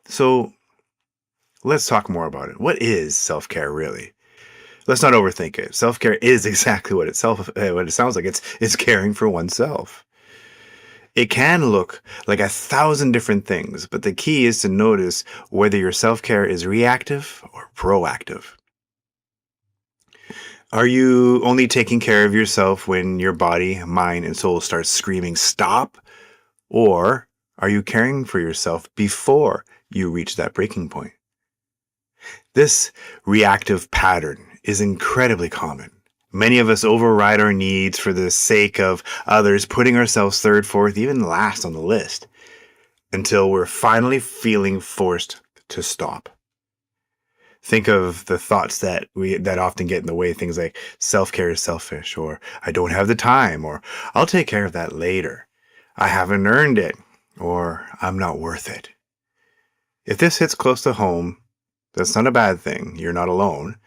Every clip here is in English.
So let's talk more about it. What is self care really? Let's not overthink it. Self care is exactly what it sounds like. It's caring for oneself. It can look like a thousand different things, but the key is to notice whether your self care is reactive or proactive. Are you only taking care of yourself when your body, mind, and soul starts screaming stop? Or are you caring for yourself before you reach that breaking point? This reactive pattern is incredibly common. Many of us override our needs for the sake of others, putting ourselves third, fourth, even last on the list until we're finally feeling forced to stop. Think of the thoughts that often get in the way, things like self-care is selfish, or I don't have the time, or I'll take care of that later. I haven't earned it, or I'm not worth it. If this hits close to home, that's not a bad thing. You're not alone.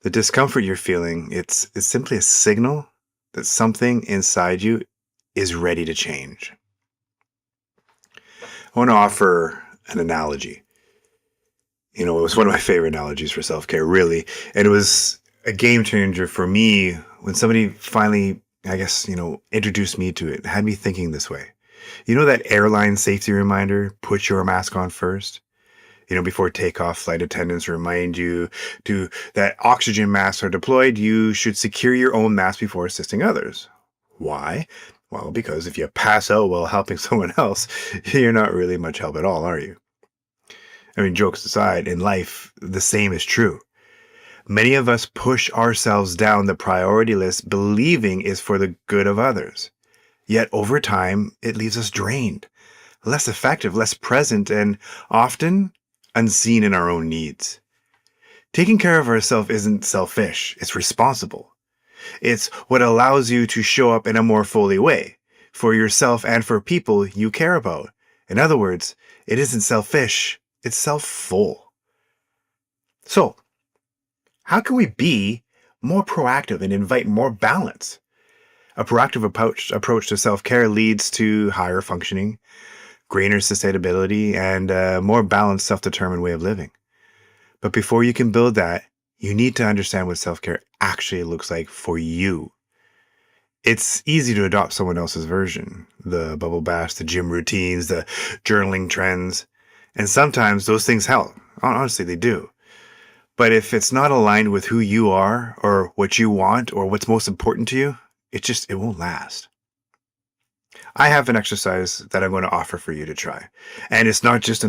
The discomfort you're feeling, it's simply a signal that something inside you is ready to change. I want to offer an analogy. It was one of my favorite analogies for self-care, really. And it was a game changer for me when somebody finally, I guess, introduced me to it, had me thinking this way. You know that airline safety reminder, put your mask on first? Before takeoff, flight attendants remind you that oxygen masks are deployed, you should secure your own mask before assisting others. Why? Well, because if you pass out while helping someone else, you're not really much help at all, are you? I mean, jokes aside, in life, the same is true. Many of us push ourselves down the priority list believing is for the good of others. Yet over time, it leaves us drained, less effective, less present, and often unseen in our own needs. Taking care of ourselves isn't selfish, it's responsible. It's what allows you to show up in a more fully way for yourself and for people you care about. In other words, it isn't selfish, it's self-full. So, how can we be more proactive and invite more balance? A proactive approach to self-care leads to higher functioning, greater sustainability, and a more balanced, self-determined way of living. But before you can build that, you need to understand what self-care actually looks like for you. It's easy to adopt someone else's version, the bubble bath, the gym routines, the journaling trends, and sometimes those things help. Honestly, they do. But if it's not aligned with who you are or what you want or what's most important to you, it won't last. I have an exercise that I'm going to offer for you to try. And it's not just an